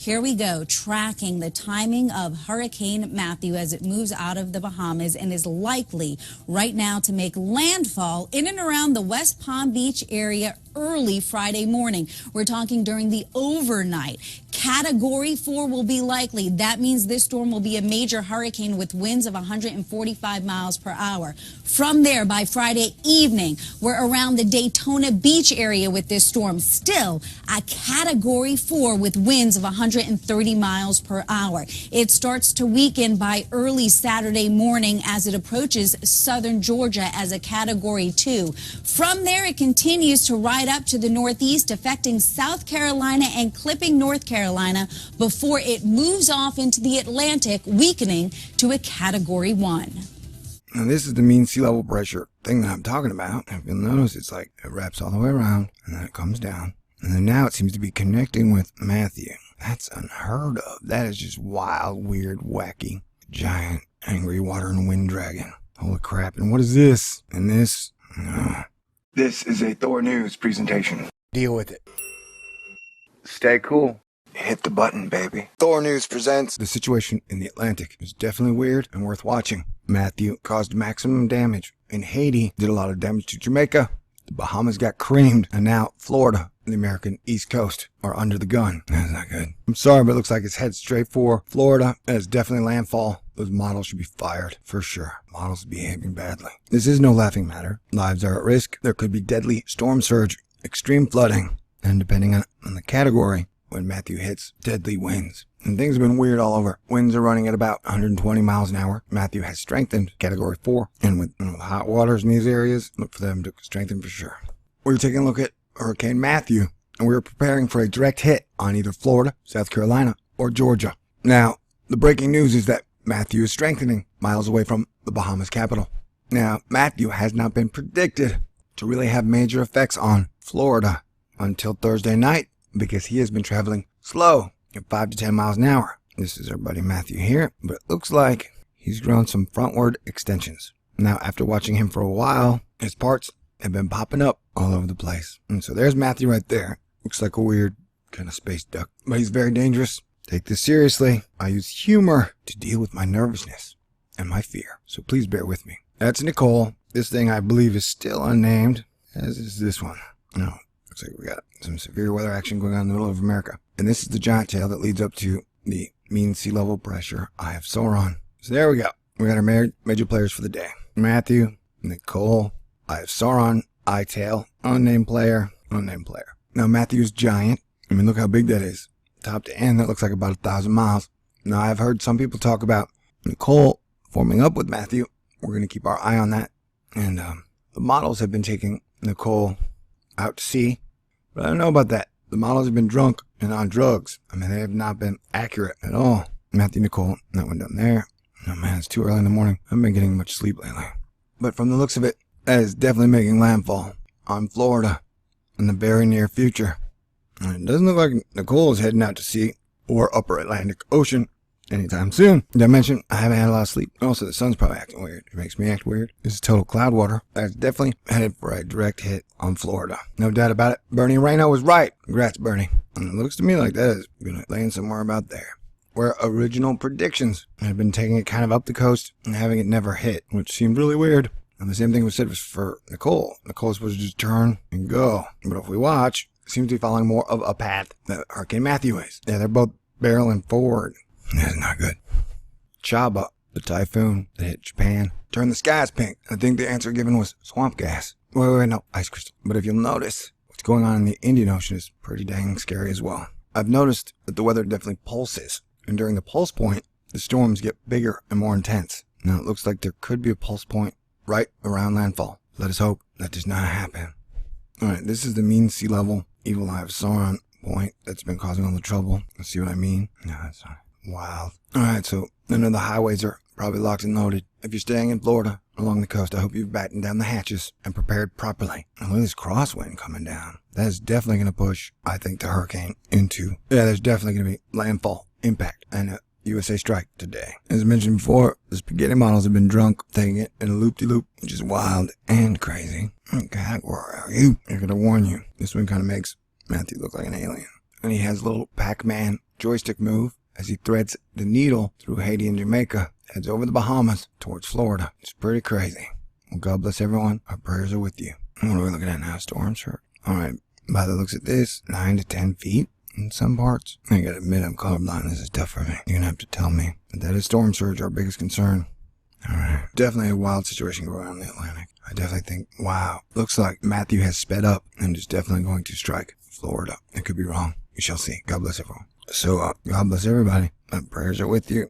Here we go, tracking the timing of Hurricane Matthew as it moves out of the Bahamas and is likely right now to make landfall in and around the West Palm Beach area early Friday morning. We're talking during the overnight. Category 4 will be likely. That means this storm will be a major hurricane with winds of 145 miles per hour. From there, by Friday evening, we're around the Daytona Beach area with this storm. Still a Category 4 with winds of 130 miles per hour. It starts to weaken by early Saturday morning as it approaches southern Georgia as a Category 2. From there, it continues to ride up to the northeast, affecting South Carolina and clipping North Carolina before it moves off into the Atlantic, weakening to a Category 1. Now this is the mean sea level pressure thing that I'm talking about. If you'll notice, it's like it wraps all the way around and then it comes down. And then now it seems to be connecting with Matthew. That's unheard of. That is just wild, weird, wacky, giant, angry water and wind dragon. Holy crap. And what is this? And this? No. This is a Thor News presentation. Deal with it. Stay cool. Hit the button, baby. Thor News presents. The situation in the Atlantic is definitely weird and worth watching. Matthew caused maximum damage in Haiti, did a lot of damage to Jamaica. The Bahamas got creamed, and now Florida and the American East Coast are under the gun. That's not good. I'm sorry, but it looks like it's head straight for Florida. It's definitely landfall. Those models should be fired, for sure. Models behaving badly. This is no laughing matter. Lives are at risk. There could be deadly storm surge, extreme flooding, and depending on the category, when Matthew hits, deadly winds. And things have been weird all over. Winds are running at about 120 miles an hour. Matthew has strengthened, Category 4. And with hot waters in these areas, look for them to strengthen for sure. We're taking a look at Hurricane Matthew, and we're preparing for a direct hit on either Florida, South Carolina, or Georgia. Now, the breaking news is that Matthew is strengthening miles away from the Bahamas capital. Now, Matthew has not been predicted to really have major effects on Florida until Thursday night, because he has been traveling slow at 5 to 10 miles an hour. This is our buddy Matthew here, but it looks like he's grown some frontward extensions. Now, after watching him for a while, his parts have been popping up all over the place. And so there's Matthew right there. Looks like a weird kind of space duck, but he's very dangerous. Take this seriously. I use humor to deal with my nervousness and my fear, so please bear with me. That's Nicole. This thing I believe is still unnamed, as is this one. No. Looks like we got some severe weather action going on in the middle of America. And this is the giant tail that leads up to the mean sea level pressure Eye of Sauron. So there we go. We got our major players for the day. Matthew, Nicole, Eye of Sauron, Eye Tail, unnamed player, unnamed player. Now Matthew's giant. I mean, look how big that is. Top to end, that looks like about 1,000 miles. Now I've heard some people talk about Nicole forming up with Matthew. We're going to keep our eye on that. And the models have been taking Nicole out to sea, but I don't know about that. The models have been drunk and on drugs. I mean, they have not been accurate at all. Matthew, Nicole, that one down there. Oh man, it's too early in the morning. I haven't been getting much sleep lately. But from the looks of it, that is definitely making landfall on Florida in the very near future. And it doesn't look like Nicole is heading out to sea or upper Atlantic Ocean anytime soon. Did I mention I haven't had a lot of sleep? Also, the sun's probably acting weird. It makes me act weird. This is total cloud water. That's definitely headed for a direct hit on Florida. No doubt about it. Bernie Rayno was right. Congrats, Bernie. And it looks to me like that is going to land somewhere about there, where original predictions have been taking it kind of up the coast and having it never hit, which seemed really weird. And the same thing was said for Nicole. Nicole's supposed to just turn and go. But if we watch, it seems to be following more of a path that Hurricane Matthew is. Yeah, they're both barreling forward. That's not good. Chaba, the typhoon that hit Japan, turned the skies pink. I think the answer given was swamp gas. Wait, no, ice crystal. But if you'll notice, what's going on in the Indian Ocean is pretty dang scary as well. I've noticed that the weather definitely pulses, and during the pulse point, the storms get bigger and more intense. Now it looks like there could be a pulse point right around landfall. Let us hope that does not happen. Alright, this is the mean sea level, evil eye of Sauron point that's been causing all the trouble. Let's see what I mean. No, that's not wild. Alright, so none of the highways are probably locked and loaded. If you're staying in Florida along the coast, I hope you've battened down the hatches and prepared properly. And look at this crosswind coming down. That is definitely going to push, I think, the hurricane into, there's definitely going to be landfall impact and a USA strike today. As I mentioned before, the spaghetti models have been drunk, taking it in a loop-de-loop, which is wild and crazy. Oh God, where are you? I gotta warn you, this one kind of makes Matthew look like an alien. and he has a little Pac-Man joystick move as he threads the needle through Haiti and Jamaica, heads over the Bahamas towards Florida. It's pretty crazy. Well, God bless everyone. Our prayers are with you. What are we looking at now? Storm surge. All right. By the looks at this, 9 to 10 feet in some parts. I gotta admit, I'm colorblind. This is tough for me. You're gonna have to tell me. But that is storm surge, our biggest concern. All right. Definitely a wild situation going on in the Atlantic. I definitely think, wow. Looks like Matthew has sped up and is definitely going to strike Florida. I could be wrong. We shall see. God bless everyone. So, God bless everybody. My prayers are with you.